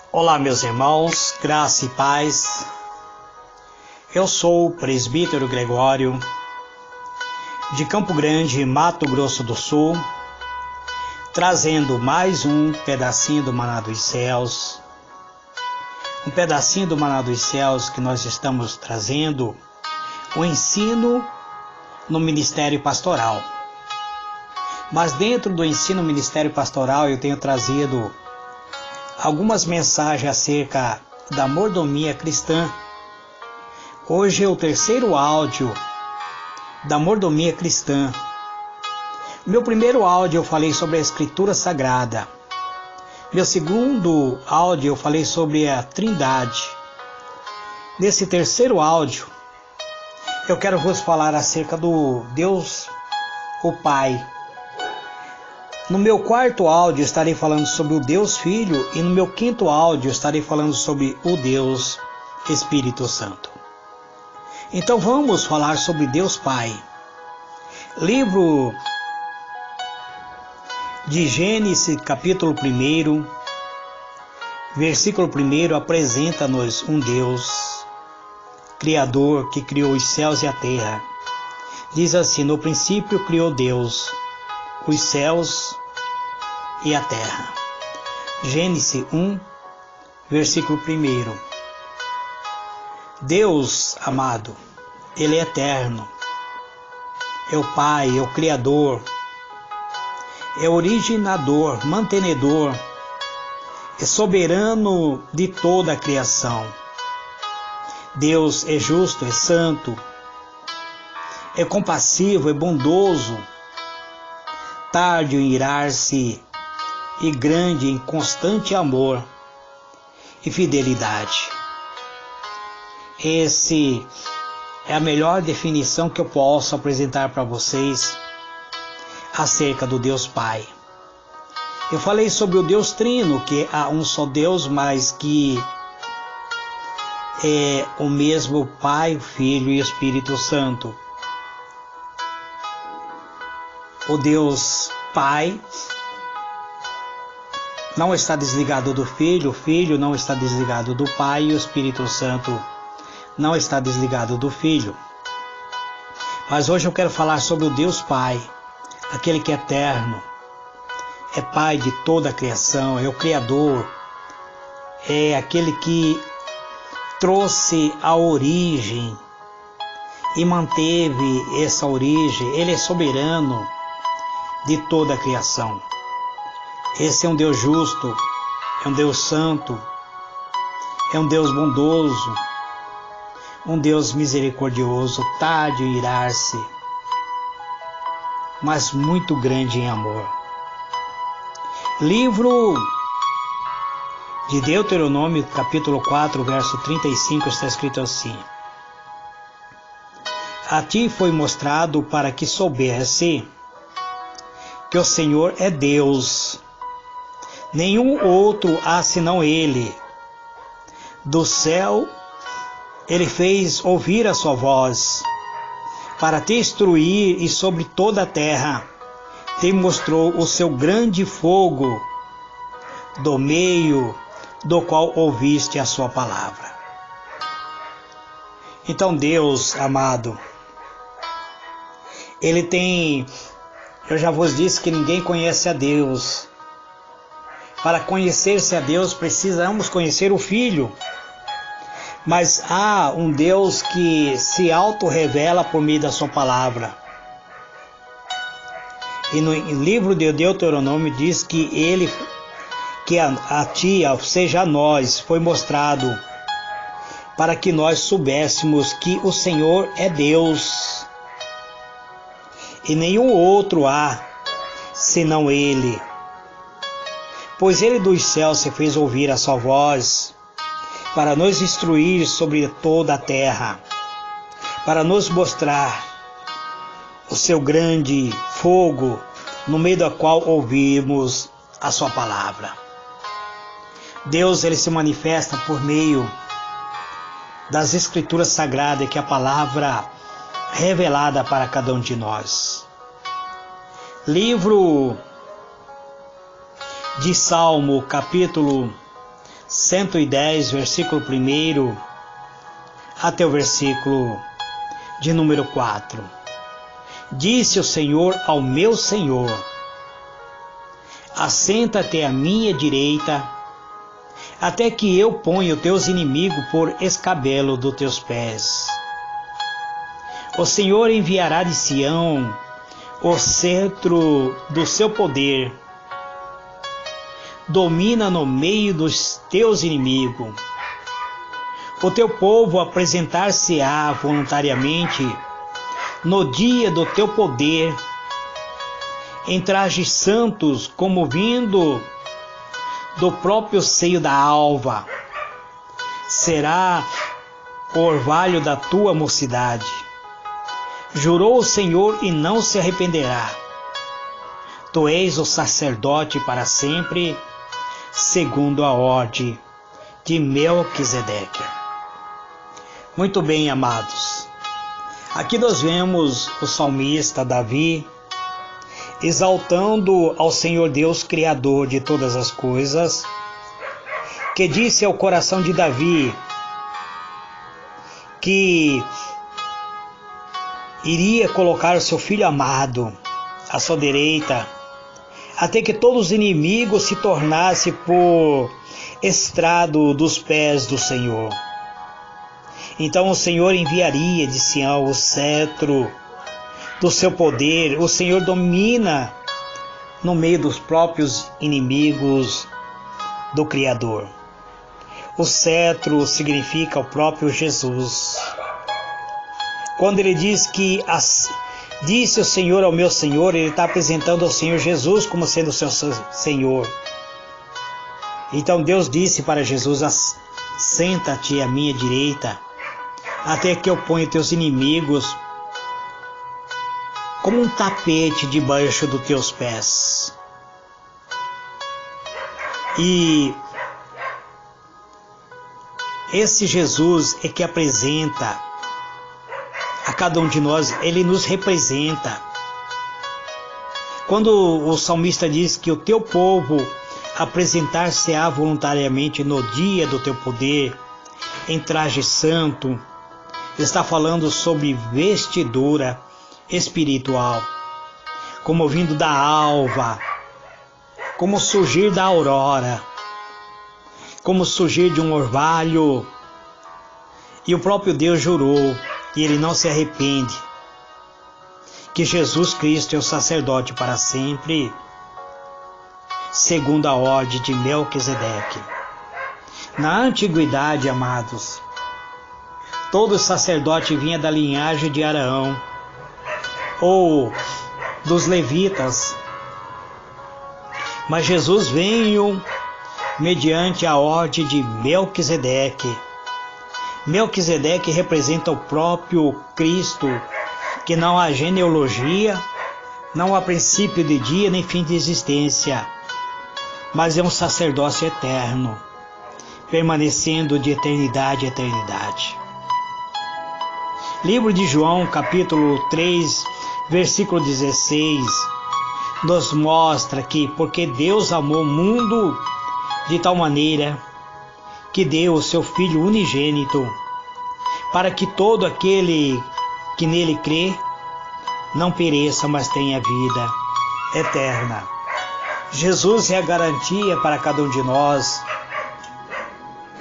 Olá, meus irmãos, graça e paz. Eu sou o presbítero Gregório, de Campo Grande, Mato Grosso do Sul, trazendo mais um pedacinho do Maná dos Céus. Um pedacinho do Maná dos Céus que nós estamos trazendo o ensino no ministério pastoral. Mas dentro do ensino ministério pastoral eu tenho trazido algumas mensagens acerca da mordomia cristã. Hoje é o terceiro áudio da mordomia cristã. No meu primeiro áudio eu falei sobre a Escritura Sagrada. Meu segundo áudio eu falei sobre a Trindade. Nesse terceiro áudio eu quero vos falar acerca do Deus, o Pai. No meu quarto áudio estarei falando sobre o Deus Filho e no meu quinto áudio estarei falando sobre o Deus Espírito Santo. Então vamos falar sobre Deus Pai. Livro de Gênesis, capítulo 1, versículo 1, apresenta-nos um Deus Criador que criou os céus e a terra. Diz assim: no princípio criou Deus os céus e a terra. Gênesis 1, versículo 1. Deus, amado, Ele é eterno, é o Pai, é o Criador, é originador, mantenedor, é soberano de toda a criação. Deus é justo, é santo, é compassivo, é bondoso, tardio em irar-se e grande em constante amor e fidelidade. Essa é a melhor definição que eu posso apresentar para vocês acerca do Deus Pai. Eu falei sobre o Deus Trino, que há um só Deus, mas que é o mesmo Pai, o Filho e o Espírito Santo. O Deus Pai não está desligado do Filho, o Filho não está desligado do Pai e o Espírito Santo não está desligado do Filho. Mas hoje eu quero falar sobre o Deus Pai, aquele que é eterno, é Pai de toda a criação, é o Criador, é aquele que trouxe a origem e manteve essa origem. Ele é soberano de toda a criação. Esse é um Deus justo, é um Deus santo, é um Deus bondoso, um Deus misericordioso, tardio em irar-se, mas muito grande em amor. Livro de Deuteronômio, capítulo 4, verso 35, está escrito assim: a ti foi mostrado para que soubesse que o Senhor é Deus, nenhum outro há senão Ele. Do céu Ele fez ouvir a sua voz, para te instruir, e sobre toda a terra te mostrou o seu grande fogo, do meio do qual ouviste a sua palavra. Então Deus, amado, Ele tem... Eu já vos disse que ninguém conhece a Deus. Para conhecer-se a Deus, precisamos conhecer o Filho. Mas há um Deus que se auto-revela por meio da sua palavra. E no livro de Deuteronômio diz que a ti, ou seja, a nós, foi mostrado para que nós soubéssemos que o Senhor é Deus e nenhum outro há senão Ele. Pois Ele dos céus se fez ouvir a sua voz para nos instruir sobre toda a terra, para nos mostrar o seu grande fogo, no meio do qual ouvimos a sua palavra. Deus, Ele se manifesta por meio das Escrituras Sagradas, que é a palavra revelada para cada um de nós. Livro de Salmo, capítulo 110, versículo 1 até o versículo de número 4. Disse o Senhor ao meu Senhor: assenta-te à minha direita, até que eu ponha os teus inimigos por escabelo dos teus pés. O Senhor enviará de Sião o cetro do seu poder. Domina no meio dos teus inimigos. O teu povo apresentar-se-á voluntariamente no dia do teu poder, em trajes santos, como vindo do próprio seio da alva. Será o orvalho da tua mocidade. Jurou o Senhor e não se arrependerá. Tu és o sacerdote para sempre, segundo a ordem de Melquisedeque. Muito bem, amados. Aqui nós vemos o salmista Davi exaltando ao Senhor Deus, Criador de todas as coisas, que disse ao coração de Davi que iria colocar o seu filho amado à sua direita, até que todos os inimigos se tornassem por estrado dos pés do Senhor. Então o Senhor enviaria de Sião o cetro do seu poder. O Senhor domina no meio dos próprios inimigos do Criador. O cetro significa o próprio Jesus. Quando ele diz que disse o Senhor ao meu Senhor, ele está apresentando ao Senhor Jesus como sendo o seu Senhor. Então Deus disse para Jesus: senta-te à minha direita, até que eu ponha teus inimigos como um tapete debaixo dos teus pés. E esse Jesus é que apresenta a cada um de nós, ele nos representa. Quando o salmista diz que o teu povo apresentar-se-á voluntariamente no dia do teu poder, em traje santo, está falando sobre vestidura espiritual, como vindo da alva, como surgir da aurora, como surgir de um orvalho. E o próprio Deus jurou, e ele não se arrepende, que Jesus Cristo é o sacerdote para sempre, segundo a ordem de Melquisedeque. Na antiguidade, amados, todo sacerdote vinha da linhagem de Arão ou dos levitas, mas Jesus veio mediante a ordem de Melquisedeque. Melquisedeque representa o próprio Cristo, que não há genealogia, não há princípio de dia nem fim de existência, mas é um sacerdócio eterno, permanecendo de eternidade a eternidade. Livro de João, capítulo 3, versículo 16, nos mostra que porque Deus amou o mundo de tal maneira que deu o seu Filho unigênito, para que todo aquele que nele crê não pereça, mas tenha vida eterna. Jesus é a garantia para cada um de nós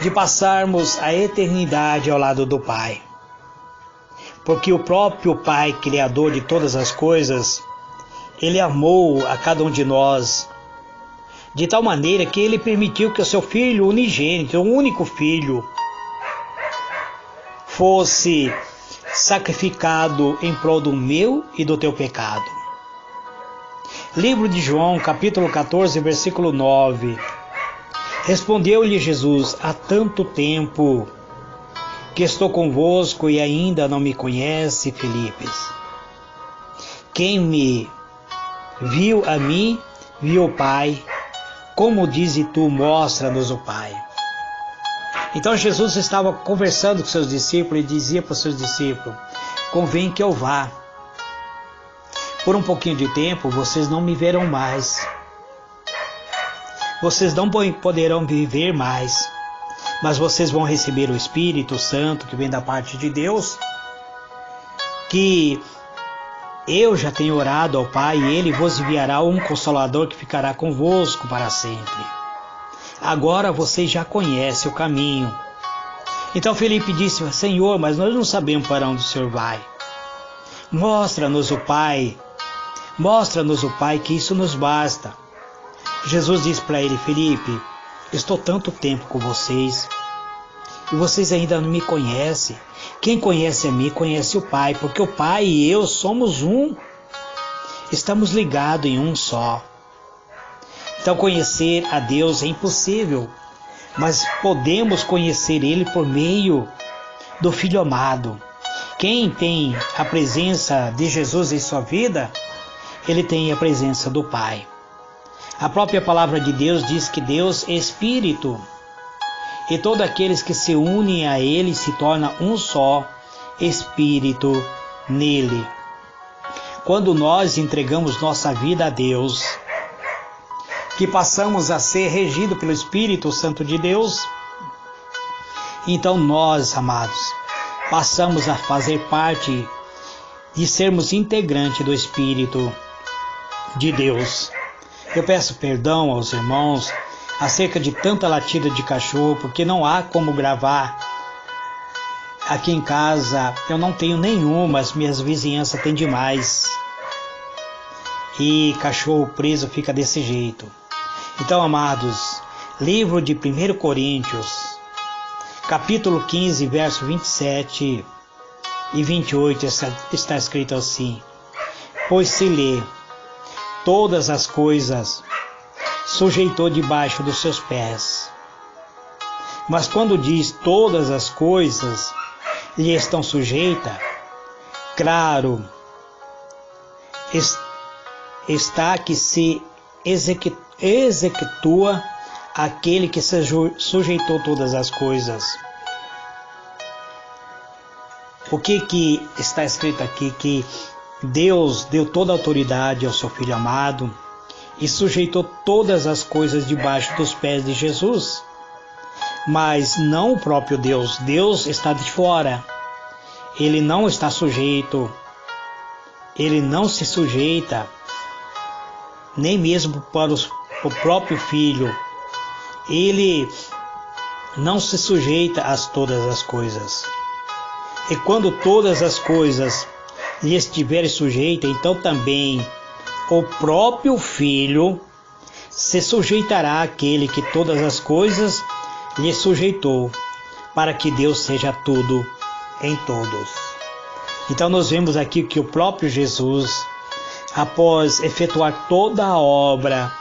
de passarmos a eternidade ao lado do Pai. Porque o próprio Pai, Criador de todas as coisas, Ele amou a cada um de nós de tal maneira que Ele permitiu que o seu Filho unigênito, o único Filho, fosse sacrificado em prol do meu e do teu pecado. Livro de João, capítulo 14, versículo 9. Respondeu-lhe Jesus: há tanto tempo que estou convosco e ainda não me conhece, Filipe. Quem me viu a mim, viu o Pai. Como dizes tu, mostra-nos o Pai. Então Jesus estava conversando com seus discípulos e dizia para os seus discípulos: convém que eu vá. Por um pouquinho de tempo vocês não me verão mais. Vocês não poderão viver mais. mas vocês vão receber o Espírito Santo que vem da parte de Deus, que eu já tenho orado ao Pai, e Ele vos enviará um Consolador que ficará convosco para sempre. Agora vocês já conhecem o caminho. Então Felipe disse: Senhor, mas nós não sabemos para onde o Senhor vai. Mostra-nos o Pai, que isso nos basta. Jesus disse para ele: Felipe, estou tanto tempo com vocês e vocês ainda não me conhecem. Quem conhece a mim, conhece o Pai, porque o Pai e eu somos um. Estamos ligados em um só. Então conhecer a Deus é impossível, mas podemos conhecer Ele por meio do Filho amado. Quem tem a presença de Jesus em sua vida, ele tem a presença do Pai. A própria palavra de Deus diz que Deus é Espírito, e todos aqueles que se unem a Ele se tornam um só Espírito nele. Quando nós entregamos nossa vida a Deus, que passamos a ser regidos pelo Espírito Santo de Deus, então nós, amados, passamos a fazer parte de sermos integrantes do Espírito de Deus. Eu peço perdão aos irmãos acerca de tanta latida de cachorro, porque não há como gravar. Aqui em casa eu não tenho nenhuma, as minhas vizinhanças têm demais. E cachorro preso fica desse jeito. Então, amados, livro de 1 Coríntios, capítulo 15, verso 27 e 28, está escrito assim: Pois se lê, todas as coisas sujeitou debaixo dos seus pés. Mas quando diz todas as coisas lhe estão sujeitas, claro está que se executua aquele que se sujeitou todas as coisas. O que está escrito aqui? Que Deus deu toda a autoridade ao seu Filho amado e sujeitou todas as coisas debaixo dos pés de Jesus. Mas não o próprio Deus. Deus está de fora. Ele não está sujeito. Ele não se sujeita nem mesmo para o próprio Filho. Ele não se sujeita a todas as coisas. E quando todas as coisas lhe estiverem sujeitas, então também o próprio Filho se sujeitará àquele que todas as coisas lhe sujeitou, para que Deus seja tudo em todos. Então nós vemos aqui que o próprio Jesus, após efetuar toda a obra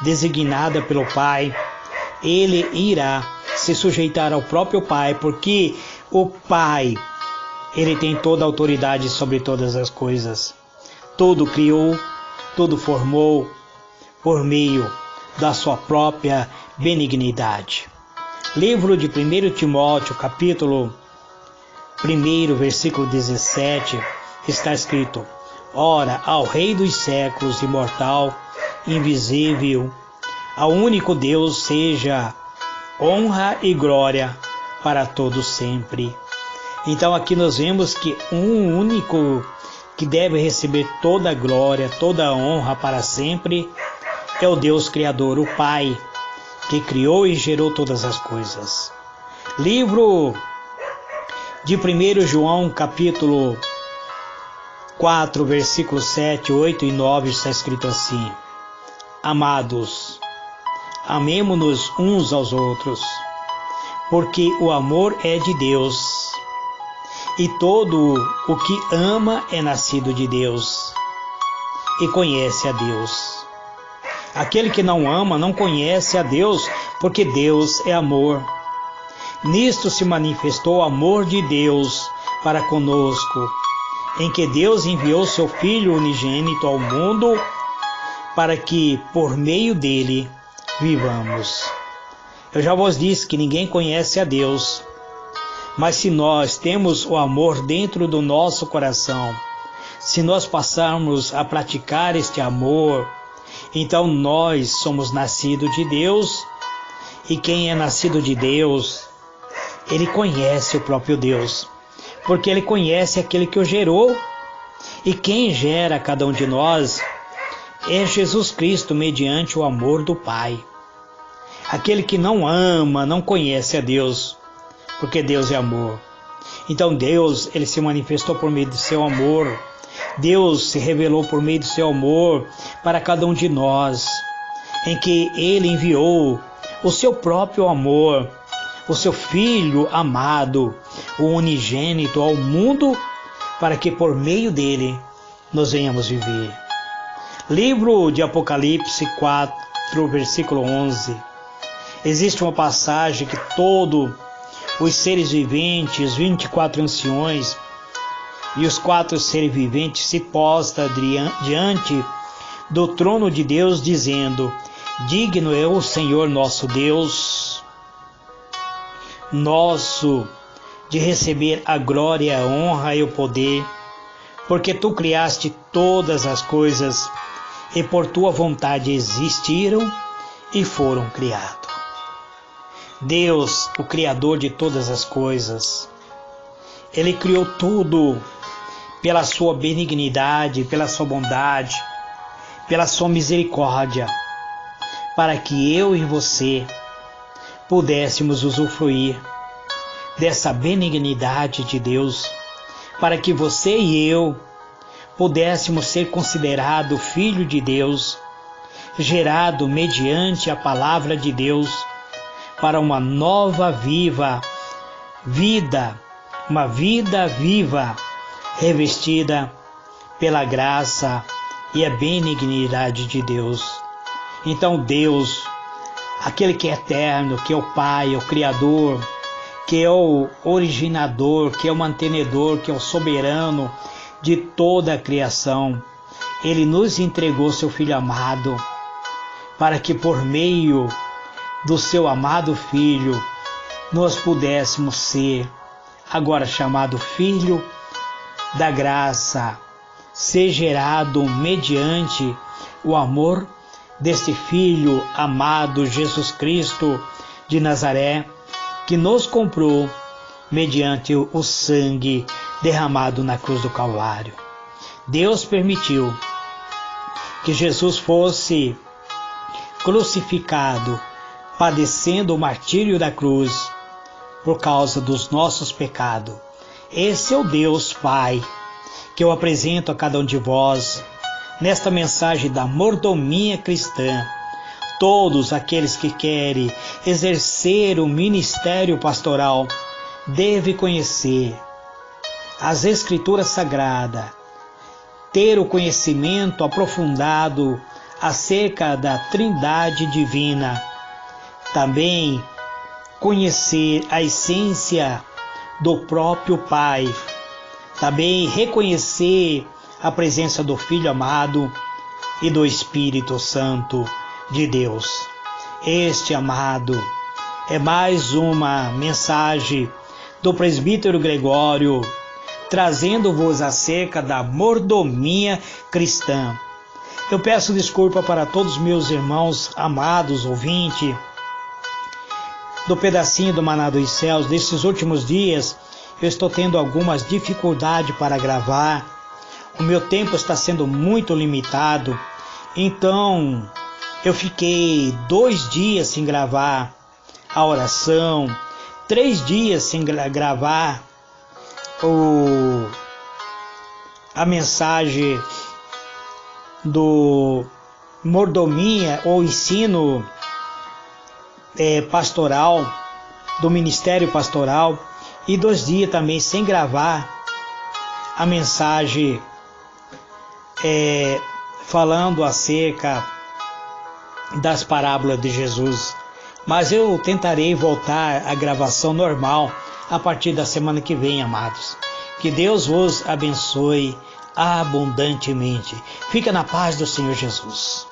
designada pelo Pai, ele irá se sujeitar ao próprio Pai, porque o Pai, ele tem toda a autoridade sobre todas as coisas. Tudo criou, tudo formou por meio da sua própria benignidade. Livro de 1 Timóteo, capítulo 1, versículo 17, está escrito: Ora, ao Rei dos séculos, imortal, invisível, ao único Deus seja honra e glória para todos sempre. Então aqui nós vemos que um único que deve receber toda a glória, toda a honra para sempre é o Deus Criador, o Pai, que criou e gerou todas as coisas. Livro de 1 João, capítulo 4, versículos 7, 8 e 9, está escrito assim: Amados, amemo-nos uns aos outros, porque o amor é de Deus, e todo o que ama é nascido de Deus e conhece a Deus. Aquele que não ama não conhece a Deus, porque Deus é amor. Nisto se manifestou o amor de Deus para conosco, em que Deus enviou seu Filho unigênito ao mundo, para que por meio dele vivamos. Eu já vos disse que ninguém conhece a Deus, mas se nós temos o amor dentro do nosso coração, se nós passarmos a praticar este amor, então nós somos nascidos de Deus, e quem é nascido de Deus ele conhece o próprio Deus, porque ele conhece aquele que o gerou. E quem gera cada um de nós é Jesus Cristo, mediante o amor do Pai. Aquele que não ama, não conhece a Deus, porque Deus é amor. Então Deus, ele se manifestou por meio do seu amor. Deus se revelou por meio do seu amor para cada um de nós, em que ele enviou o seu próprio amor, o seu Filho amado, o unigênito ao mundo, para que por meio dele nós venhamos viver. Livro de Apocalipse 4, versículo 11. Existe uma passagem que todos os seres viventes, 24 anciões e os 4 seres viventes se postram diante do trono de Deus, dizendo: digno é o Senhor nosso Deus, de receber a glória, a honra e o poder, porque tu criaste todas as coisas e por tua vontade existiram e foram criados. Deus, o Criador de todas as coisas, ele criou tudo pela sua benignidade, pela sua bondade, pela sua misericórdia, para que eu e você pudéssemos usufruir dessa benignidade de Deus, para que você e eu pudéssemos ser considerado filho de Deus, gerado mediante a palavra de Deus, para uma nova vida, uma vida viva, revestida pela graça e a benignidade de Deus. Então Deus, aquele que é eterno, que é o Pai, o Criador, que é o originador, que é o mantenedor, que é o soberano de toda a criação, ele nos entregou seu Filho amado, para que por meio do seu amado Filho nós pudéssemos ser agora chamado Filho da graça, ser gerado mediante o amor deste Filho amado Jesus Cristo de Nazaré, que nos comprou mediante o sangue derramado na cruz do Calvário. Deus permitiu que Jesus fosse crucificado, padecendo o martírio da cruz por causa dos nossos pecados. Esse é o Deus Pai que eu apresento a cada um de vós nesta mensagem da mordomia cristã. Todos aqueles que querem exercer o ministério pastoral devem conhecer as Escrituras Sagradas, ter o conhecimento aprofundado acerca da Trindade Divina, também conhecer a essência do próprio Pai, também reconhecer a presença do Filho amado e do Espírito Santo de Deus. Este, amado, é mais uma mensagem do presbítero Gregório, trazendo-vos acerca da mordomia cristã. Eu peço desculpa para todos meus irmãos amados ouvintes do pedacinho do Maná dos Céus. Nesses últimos dias eu estou tendo algumas dificuldades para gravar, o meu tempo está sendo muito limitado, então eu fiquei 2 dias sem gravar a oração, 3 dias sem gravar a mensagem do mordomia ou ensino pastoral, do ministério pastoral, e 2 dias também sem gravar a mensagem falando acerca das parábolas de Jesus. Mas eu tentarei voltar à gravação normal a partir da semana que vem, amados. Que Deus vos abençoe abundantemente. Fica na paz do Senhor Jesus.